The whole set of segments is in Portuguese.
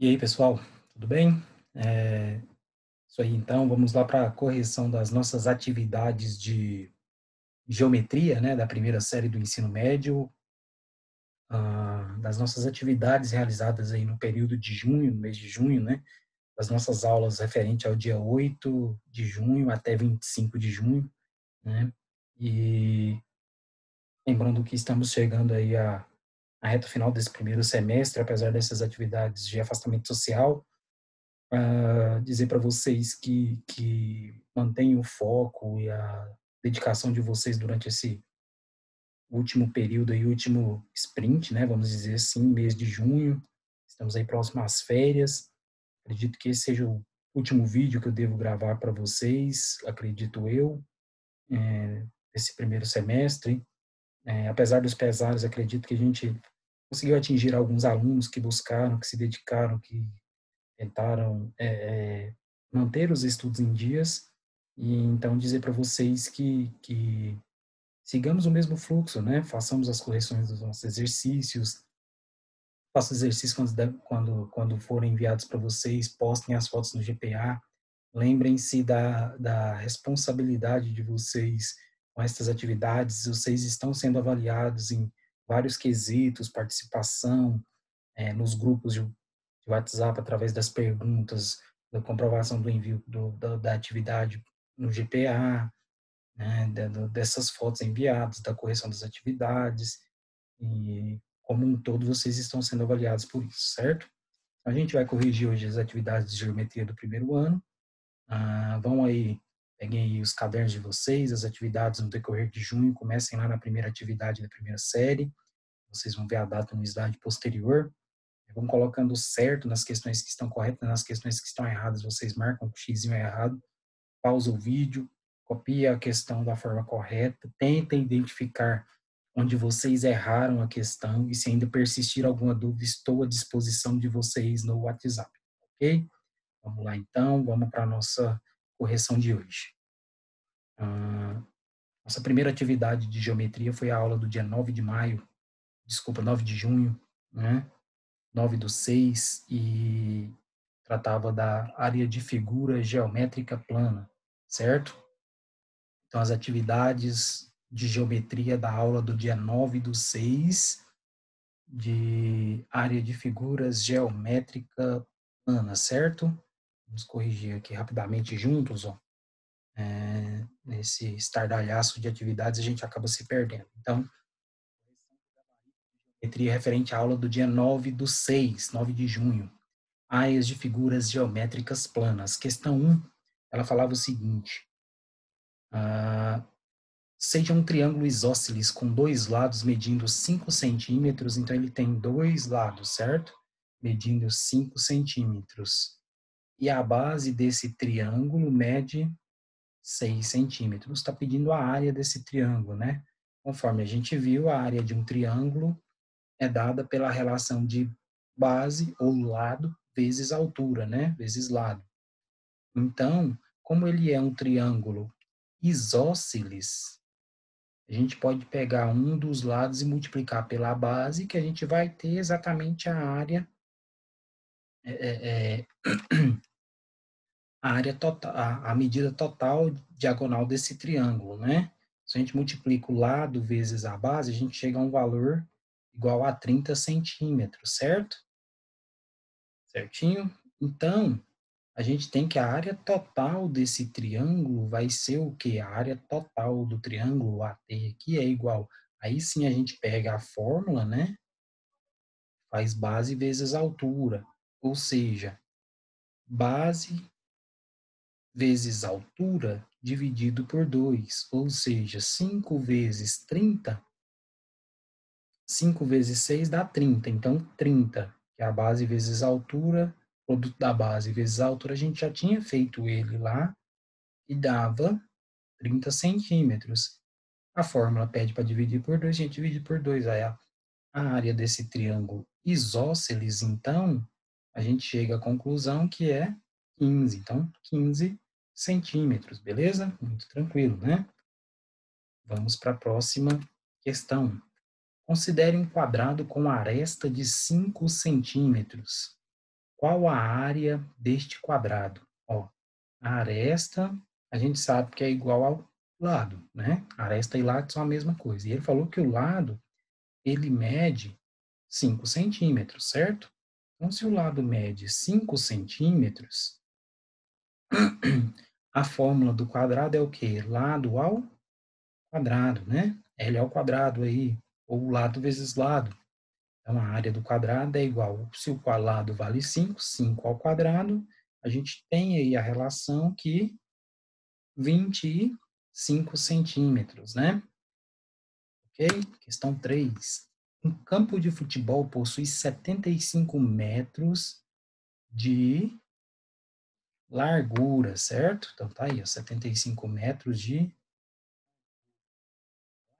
E aí, pessoal, tudo bem? É, Isso aí, então, vamos lá para a correção das nossas atividades de geometria, né, da primeira série do ensino médio, das nossas atividades realizadas aí no período de junho, no mês de junho, né, das nossas aulas referente ao dia 8 de junho até 25 de junho, né, e lembrando que estamos chegando aí à reta final desse primeiro semestre, apesar dessas atividades de afastamento social, dizer para vocês que mantenham o foco e a dedicação de vocês durante esse último período e último sprint, né, vamos dizer assim, mês de junho. Estamos aí próximo às férias. Acredito que esse seja o último vídeo que eu devo gravar para vocês, acredito eu, esse primeiro semestre. Apesar dos pesares, acredito que a gente conseguiu atingir alguns alunos que buscaram, que se dedicaram, que tentaram manter os estudos em dias e então dizer para vocês que sigamos o mesmo fluxo, né? Façamos as correções dos nossos exercícios, façam exercícios quando forem enviados para vocês, postem as fotos no GPA, lembrem-se da responsabilidade de vocês com estas atividades, vocês estão sendo avaliados em vários quesitos, participação, nos grupos de WhatsApp através das perguntas, da comprovação do envio da atividade no GPA, né, dessas fotos enviadas, da correção das atividades, e como um todo vocês estão sendo avaliados por isso, certo? A gente vai corrigir hoje as atividades de geometria do primeiro ano. Vão aí, peguem aí os cadernos de vocês, as atividades no decorrer de junho, comecem lá na primeira atividade da primeira série, vocês vão ver a data no slide posterior. Vão colocando certo nas questões que estão corretas, nas questões que estão erradas, vocês marcam que o x é errado, pausa o vídeo, copia a questão da forma correta, tenta identificar onde vocês erraram a questão e se ainda persistir alguma dúvida, estou à disposição de vocês no WhatsApp, ok? Vamos lá então, vamos para a nossa correção de hoje. Nossa primeira atividade de geometria foi a aula do dia 9 de maio, desculpa, 9 de junho, né? 9/6, e tratava da área de figura geométrica plana, certo? Então, as atividades de geometria da aula do dia 9/6, de área de figuras geométrica plana, certo? Vamos corrigir aqui rapidamente juntos, ó. Nesse estardalhaço de atividades, a gente acaba se perdendo. Então, geometria referente à aula do dia 9/6, 9 de junho. Áreas de figuras geométricas planas. Questão 1, ela falava o seguinte: seja um triângulo isósceles com dois lados medindo 5 centímetros, então ele tem dois lados, certo? Medindo 5 centímetros. E a base desse triângulo mede 6 centímetros. Está pedindo a área desse triângulo, né? Conforme a gente viu, a área de um triângulo é dada pela relação de base ou lado vezes altura, né? Vezes lado. Então, como ele é um triângulo isósceles, a gente pode pegar um dos lados e multiplicar pela base, que a gente vai ter exatamente a área, é, é, a área total, a medida total diagonal desse triângulo, né? Se a gente multiplica o lado vezes a base, a gente chega a um valor igual a 30 centímetros, certo? Certinho? Então, a gente tem que a área total desse triângulo vai ser o quê? A área total do triângulo AT aqui é igual. Aí sim a gente pega a fórmula, né? Faz base vezes altura. Ou seja, base vezes altura dividido por 2. Ou seja, 5 vezes 30, 5 vezes 6 dá 30. Então, 30, que é a base vezes a altura, produto da base vezes a altura, a gente já tinha feito ele lá e dava 30 centímetros. A fórmula pede para dividir por 2, a gente divide por 2. Aí a área desse triângulo isósceles, então, a gente chega à conclusão que é 15. Então, 15 centímetros, beleza? Muito tranquilo, né? Vamos para a próxima questão. Considere um quadrado com aresta de 5 centímetros. qual a área deste quadrado? Ó, a aresta, a gente sabe que é igual ao lado, né? Aresta e lado são a mesma coisa. E ele falou que o lado, ele mede 5 centímetros, certo? Então, se o lado mede 5 centímetros, a fórmula do quadrado é o quê? Lado ao quadrado, né? L ao quadrado aí, ou lado vezes lado. Então, a área do quadrado é igual, se o lado vale 5, 5 ao quadrado, a gente tem aí a relação que 25 centímetros, né? Ok? Questão 3. Um campo de futebol possui 75 metros de largura, certo? Então, tá aí, ó, 75 metros de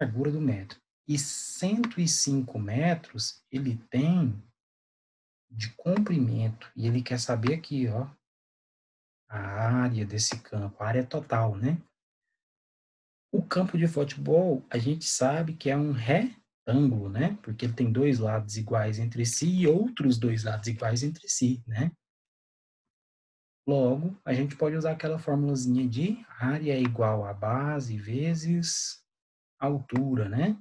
largura do metro. E 105 metros ele tem de comprimento. E ele quer saber aqui, ó, a área desse campo, a área total, né? O campo de futebol, a gente sabe que é um retângulo, né? Porque ele tem dois lados iguais entre si e outros dois lados iguais entre si, né? Logo, a gente pode usar aquela formulazinha de área é igual a base vezes altura, né?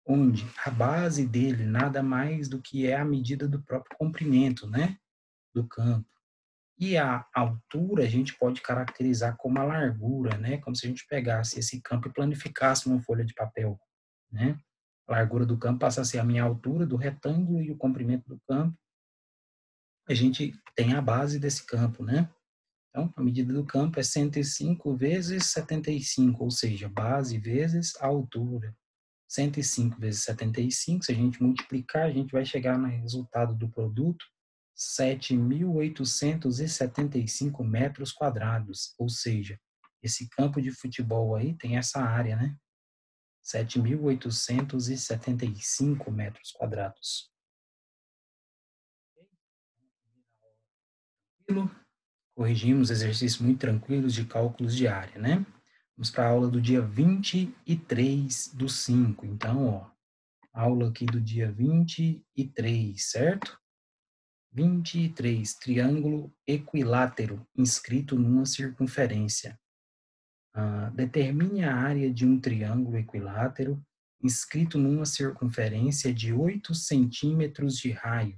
Onde a base dele nada mais do que é a medida do próprio comprimento, né? Do campo. E a altura a gente pode caracterizar como a largura, né? Como se a gente pegasse esse campo e planificasse uma folha de papel, né? A largura do campo passa a ser a minha altura do retângulo e o comprimento do campo. A gente tem a base desse campo, né? Então, a medida do campo é 105 vezes 75, ou seja, base vezes a altura. 105 vezes 75, se a gente multiplicar, a gente vai chegar no resultado do produto 7.875 metros quadrados, ou seja, esse campo de futebol aí tem essa área, né? 7.875 metros quadrados. Corrigimos exercícios muito tranquilos de cálculos de área, né? Vamos para a aula do dia 23/5. Então, ó, aula aqui do dia 23, certo? 23, triângulo equilátero inscrito numa circunferência. Determine a área de um triângulo equilátero inscrito numa circunferência de 8 centímetros de raio.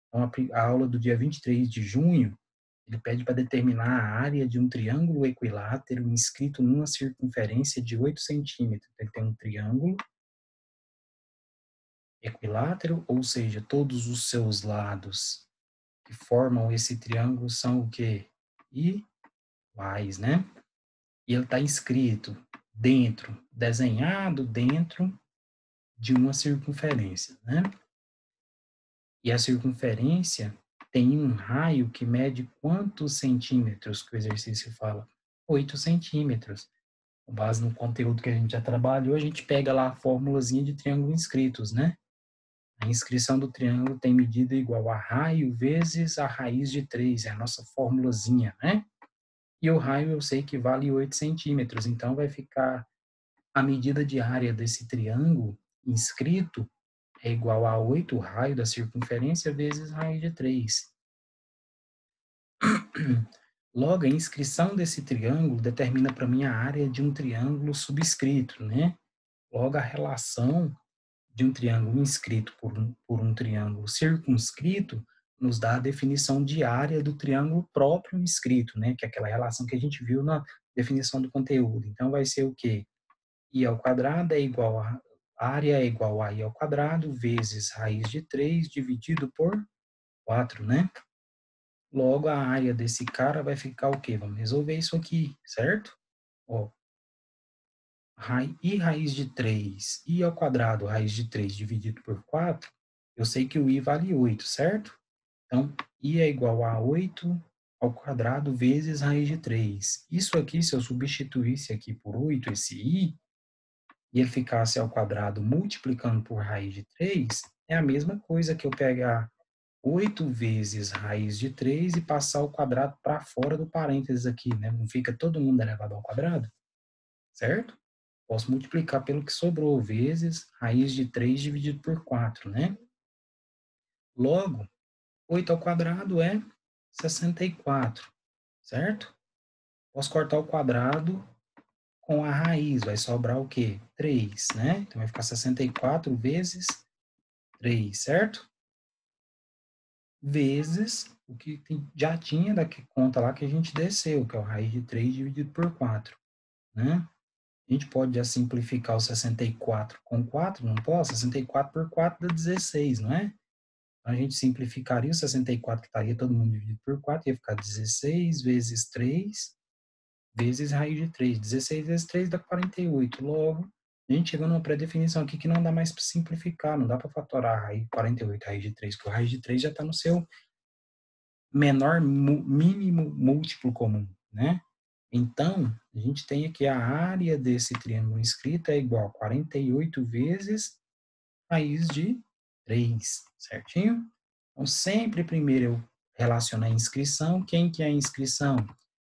Então, a aula do dia 23 de junho, ele pede para determinar a área de um triângulo equilátero inscrito numa circunferência de 8 centímetros. Ele tem um triângulo equilátero, ou seja, todos os seus lados que formam esse triângulo são o quê? Iguais, né? E ele está inscrito dentro, desenhado dentro de uma circunferência, né? E a circunferência tem um raio que mede quantos centímetros que o exercício fala? 8 centímetros. Com base no conteúdo que a gente já trabalhou, a gente pega lá a formulazinha de triângulo inscritos, né? A inscrição do triângulo tem medida igual a raio vezes a raiz de 3, é a nossa formulazinha, né? E o raio eu sei que vale 8 centímetros, então vai ficar a medida de área desse triângulo inscrito é igual a 8 raio da circunferência vezes raiz de 3. Logo, a inscrição desse triângulo determina para mim a área de um triângulo subscrito, né? Logo, a relação de um triângulo inscrito por um triângulo circunscrito nos dá a definição de área do triângulo próprio inscrito, né? Que é aquela relação que a gente viu na definição do conteúdo. Então, vai ser o quê? I ao quadrado é igual a área é igual a I ao quadrado vezes raiz de 3 dividido por 4, né? Logo, a área desse cara vai ficar o quê? Vamos resolver isso aqui, certo? Ó, I raiz de 3, I ao quadrado, raiz de 3 dividido por 4, eu sei que o I vale 8, certo? Então, I é igual a 8 ao quadrado vezes raiz de 3. Isso aqui, se eu substituísse aqui por 8, esse I, e ele ficasse ao quadrado multiplicando por raiz de 3, é a mesma coisa que eu pegar 8 vezes raiz de 3 e passar o quadrado para fora do parênteses aqui, né? Não fica todo mundo elevado ao quadrado, certo? Posso multiplicar pelo que sobrou, vezes raiz de 3 dividido por 4, né? Logo, 8 ao quadrado é 64, certo? Posso cortar o quadrado com a raiz, vai sobrar o quê? 3, né? Então, vai ficar 64 vezes 3, certo? Vezes o que já tinha da conta lá que a gente desceu, que é o raiz de 3 dividido por 4, né? A gente pode já simplificar o 64 com 4, não posso? 64 por 4 dá 16, não é? Então, a gente simplificaria o 64, que estaria todo mundo dividido por 4, ia ficar 16 vezes 3 vezes raiz de 3. 16 vezes 3 dá 48. Logo, a gente chegou numa pré-definição aqui que não dá mais para simplificar, não dá para fatorar a raiz 48, raiz de 3, porque o raiz de 3 já está no seu menor mínimo múltiplo comum, né? Então, a gente tem aqui a área desse triângulo inscrito é igual a 48 vezes raiz de 3, certinho? Então, sempre primeiro eu relaciono a inscrição. Quem que é a inscrição?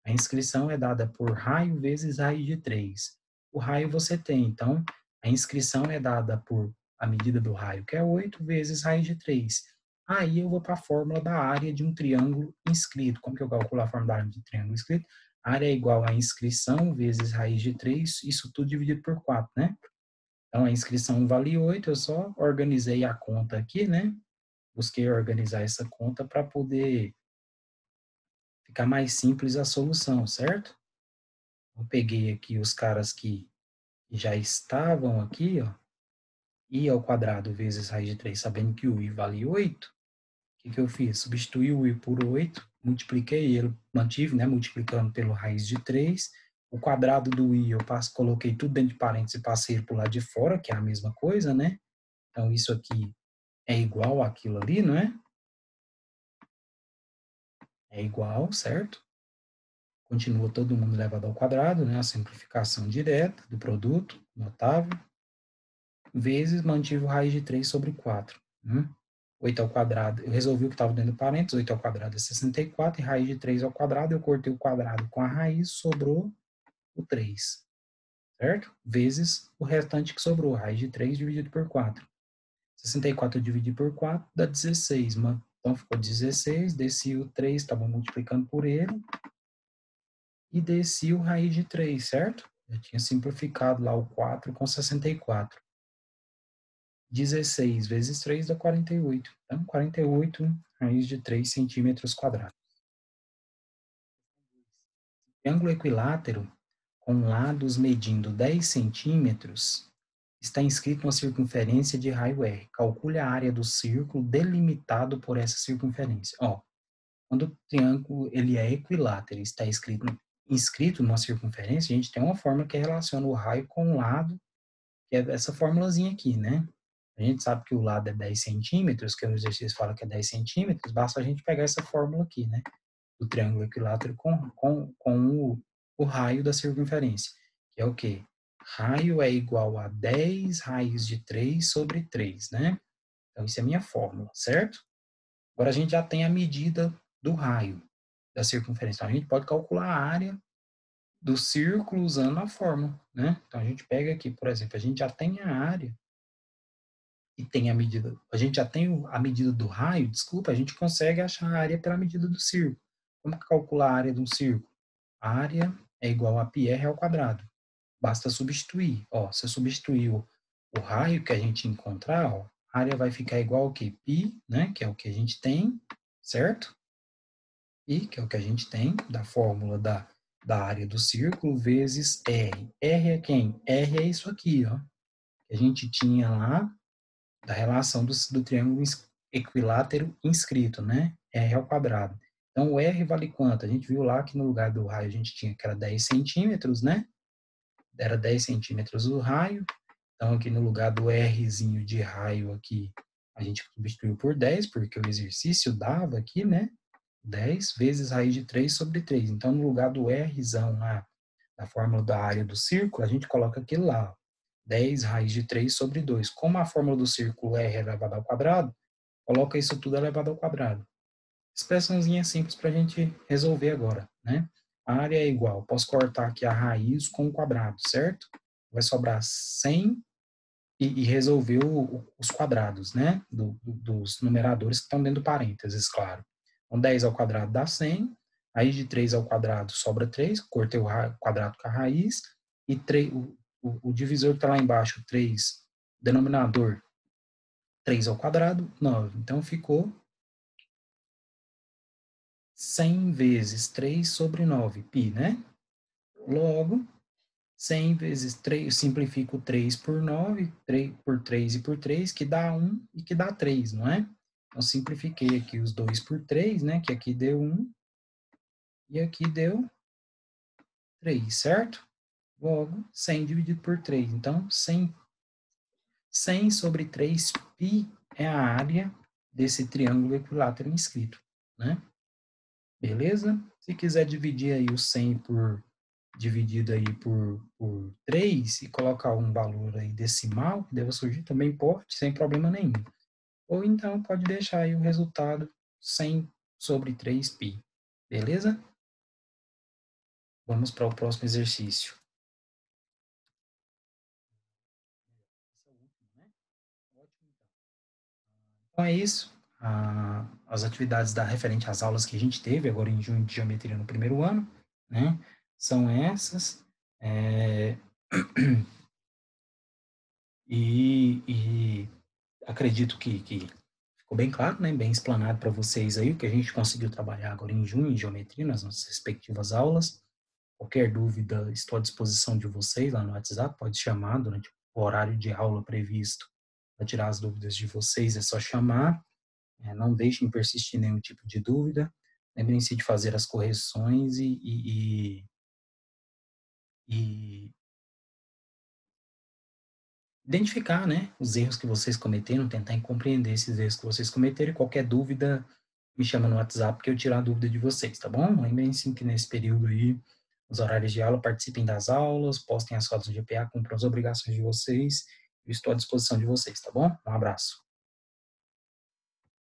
A inscrição é dada por raio vezes raiz de 3. O raio você tem, então, a inscrição é dada por a medida do raio, que é 8 vezes raiz de 3. Aí eu vou para a fórmula da área de um triângulo inscrito. Como que eu calculo a fórmula da área de um triângulo inscrito? A área é igual a inscrição vezes raiz de 3, isso tudo dividido por 4, né? Então, a inscrição vale 8, eu só organizei a conta aqui, né? Busquei organizar essa conta para poder ficar mais simples a solução, certo? Eu peguei aqui os caras que já estavam aqui, ó, i ao quadrado vezes raiz de 3, sabendo que o i vale 8, o que eu fiz? Substituí o i por 8, multipliquei ele, mantive, né, multiplicando pelo raiz de 3, o quadrado do i eu coloquei tudo dentro de parênteses e passei ele para o lado de fora, que é a mesma coisa, né? Então, isso aqui é igual àquilo ali, não é? É igual, certo? Continua todo mundo elevado ao quadrado, né? A simplificação direta do produto, notável, vezes mantive o raiz de 3 sobre 4. 8 ao quadrado, eu resolvi o que estava dentro do parênteses, 8 ao quadrado é 64, e raiz de 3 ao quadrado, eu cortei o quadrado com a raiz, sobrou o 3, certo? Vezes o restante que sobrou, raiz de 3 dividido por 4. 64 dividido por 4 dá 16, então ficou 16, desci o 3, estava multiplicando por ele, e desci o raiz de 3, certo? Eu tinha simplificado lá o 4 com 64. 16 vezes 3 dá 48. Então, 48 raiz de 3 centímetros quadrados. Triângulo equilátero com lados medindo 10 centímetros está inscrito uma circunferência de raio R. Calcule a área do círculo delimitado por essa circunferência. Ó, quando o triângulo ele é equilátero, está inscrito numa circunferência, a gente tem uma fórmula que relaciona o raio com o lado, que é essa formulazinha aqui, né? A gente sabe que o lado é 10 centímetros, que o exercício fala que é 10 centímetros, basta a gente pegar essa fórmula aqui, né? Do triângulo equilátero com o raio da circunferência, que é o quê? Raio é igual a 10 raiz de 3 sobre 3, né? Então, isso é a minha fórmula, certo? Agora, a gente já tem a medida do raio da circunferência. Então, a gente pode calcular a área do círculo usando a fórmula, né? Então, a gente pega aqui, por exemplo, a gente já tem a área e tem a medida, a gente já tem a medida do raio, desculpa, a gente consegue achar a área pela medida do círculo. Como calcular a área de um círculo? A área é igual a πr ao quadrado. Basta substituir. Ó, se eu substituir o raio que a gente encontrar, ó, a área vai ficar igual ao que? Π, né? Que é o que a gente tem, certo? I, que é o que a gente tem, da fórmula da área do círculo, vezes R. R é quem? R é isso aqui, ó. Que a gente tinha lá da relação do triângulo equilátero inscrito, né? R ao quadrado. Então, o R vale quanto? A gente viu lá que no lugar do raio a gente tinha que era 10 centímetros, né? Era 10 centímetros o raio. Então, aqui no lugar do Rzinho de raio aqui, a gente substituiu por 10, porque o exercício dava aqui, né? 10 vezes raiz de 3 sobre 3. Então, no lugar do Rzão lá, da fórmula da área do círculo, a gente coloca aquilo lá, ó, 10 raiz de 3 sobre 2. Como a fórmula do círculo R é elevado ao quadrado, coloca isso tudo elevado ao quadrado. Expressãozinha simples para a gente resolver agora, né? A área é igual, posso cortar aqui a raiz com o quadrado, certo? Vai sobrar 100 e resolver os quadrados, né? Dos numeradores que estão dentro do parênteses, claro. Então, 10 ao quadrado dá 100. Aí, de 3 ao quadrado sobra 3. Cortei o quadrado com a raiz. E 3, o divisor que está lá embaixo, 3, denominador, 3 ao quadrado, 9. Então, ficou 100 vezes 3 sobre 9, π, né? Logo, 100 vezes 3, simplifico 3 por 9, 3 por 3 e por 3, que dá 1 e que dá 3, não é? Então, simplifiquei aqui os 2 por 3, né? Que aqui deu 1 e aqui deu 3, certo? Logo, 100 dividido por 3. Então, 100 sobre 3 π é a área desse triângulo equilátero inscrito, né? Beleza? Se quiser dividir aí o 100 dividido aí por 3 e colocar um valor aí decimal, que deva surgir, também pode, sem problema nenhum. Ou então pode deixar aí o resultado 100 sobre 3π. Beleza? Vamos para o próximo exercício. Então é isso. As atividades referente às aulas que a gente teve agora em junho de geometria no primeiro ano, né? São essas. E acredito que ficou bem claro, né? Bem explanado para vocês aí o que a gente conseguiu trabalhar agora em junho em geometria nas nossas respectivas aulas. Qualquer dúvida, estou à disposição de vocês lá no WhatsApp, pode chamar durante o horário de aula previsto para tirar as dúvidas de vocês, é só chamar. Não deixem persistir nenhum tipo de dúvida. Lembrem-se de fazer as correções e identificar, né, os erros que vocês cometeram, tentar compreender esses erros que vocês cometeram. E qualquer dúvida, me chama no WhatsApp que eu tiro a dúvida de vocês, tá bom? Lembrem-se que nesse período aí, nos horários de aula, participem das aulas, postem as fotos do GPA, cumpram as obrigações de vocês. Eu estou à disposição de vocês, tá bom? Um abraço.